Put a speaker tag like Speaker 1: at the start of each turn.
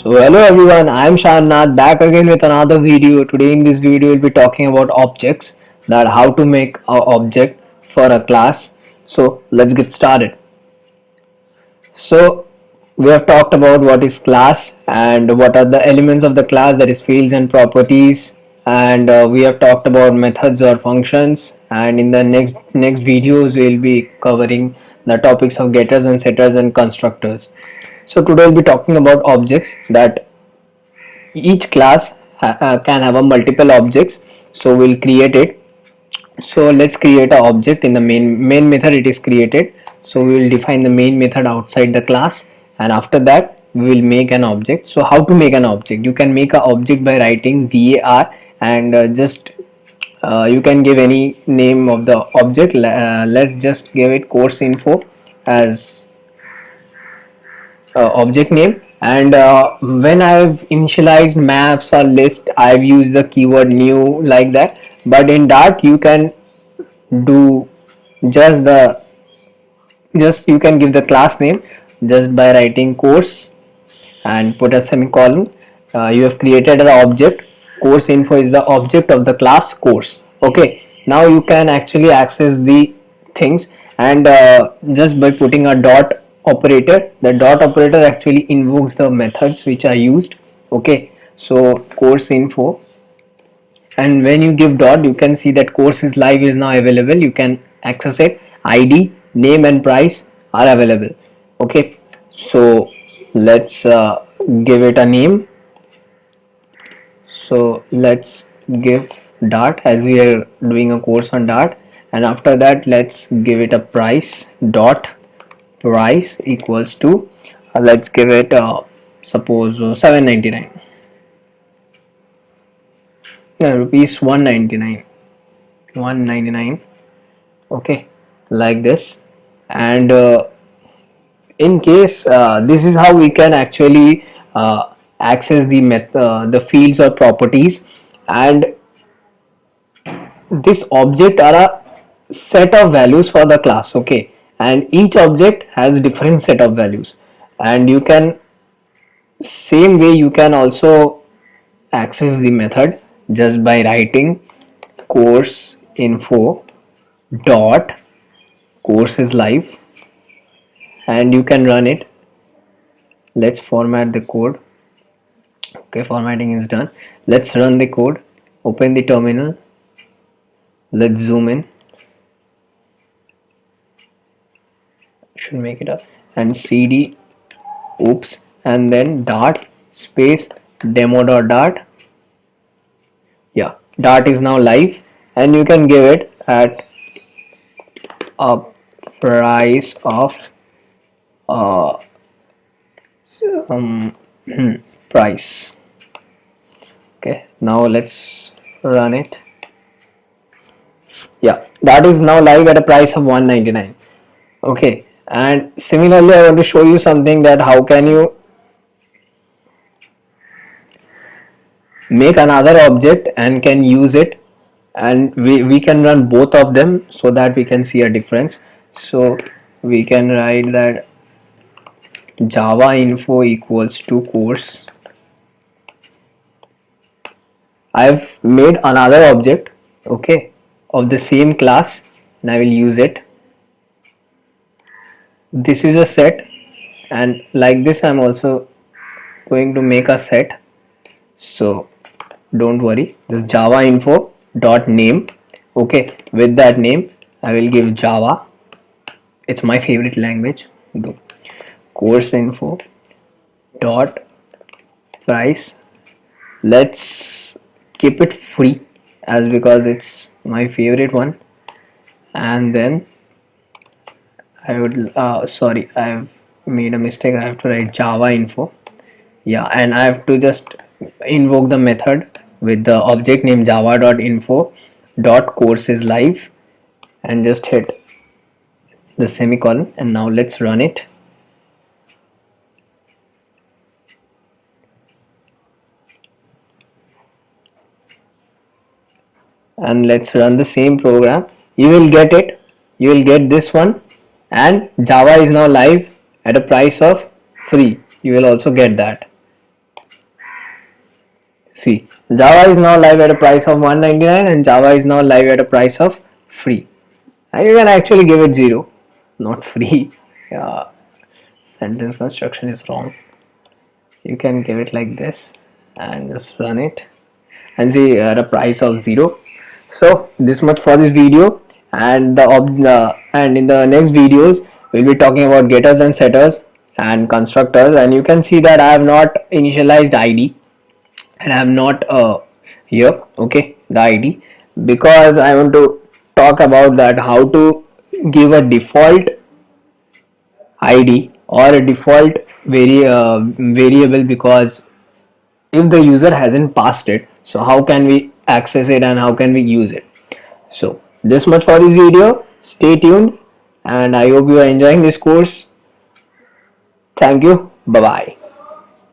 Speaker 1: So hello everyone, I am Sharnath back again with another video. Today in this video we'll be talking about objects, that how to make an object for a class. So let's get started. So we have talked about what is class and what are the elements of the class, that is fields and properties, and we have talked about methods or functions, and in the next videos we'll be covering the topics of getters and setters and constructors. So today we'll be talking about objects, that each class can have a multiple objects, so we'll create it. So let's create an object. In the main method it is created, so we will define the main method outside the class, and after that we will make an object. So how to make an object? You can make an object by writing var, and just you can give any name of the object. Let's just give it course info as object name, and when I've initialized maps or list, I've used the keyword new like that. But in Dart you can do just the just you can give the class name just by writing course and put a semicolon. You have created an object. Course info is the object of the class course. Okay, now you can actually access the things, and just by putting a dot operator, the dot operator actually invokes the methods which are used. Okay, so course info, and when you give dot you can see that course is live, is now available. You can access it. ID, name and price are available. Okay, so let's give it a name. So let's give Dart, as we are doing a course on Dart, and after that let's give it a price. Dot price equals to let's give it suppose 799, rupees 199. Okay, like this. And in case this is how we can actually access the fields or properties, and this object are a set of values for the class. Okay, and each object has different set of values, and you can same way you can also access the method just by writing course info dot course is live, and you can run it. Let's format the code. Okay, formatting is done. Let's run the code. Open the terminal. Let's zoom in. Should make it up, and cd oops, and then dart space demo.dart. Yeah, dart is now live, and you can give it at a price of price. Okay, now let's run it. Yeah, that is now live at a price of 199. Okay, and similarly I want to show you something, that how can you make another object and can use it, and we can run both of them so that we can see a difference. So we can write that java info equals to course. I've made another object, okay, of the same class, and I will use it. This is a set, and like this I'm also going to make a set. So don't worry, this java info dot name. Okay, with that name I will give java. It's my favorite language. Course info dot price. Let's keep it free, as because it's my favorite one. And then I would sorry, I've made a mistake. I have to write java info. Yeah, and I have to just invoke the method with the object name java.info dot course is live, and just hit the semicolon, and now let's run it. And let's run the same program. You will get it. You will get this one, and Java is now live at a price of free. You will also get that. See, Java is now live at a price of 199 and Java is now live at a price of free. And you can actually give it 0, not free. Yeah, sentence construction is wrong. You can give it like this and just run it and see at a price of 0. So this much for this video, and and in the next videos we'll be talking about getters and setters and constructors, and you can see that I have not initialized id and I have not here, okay, the id, because I want to talk about that how to give a default id or a default variable, because if the user hasn't passed it, so how can we access it and how can we use it? So this much for this video. Stay tuned and I hope you are enjoying this course. Thank you. Bye bye.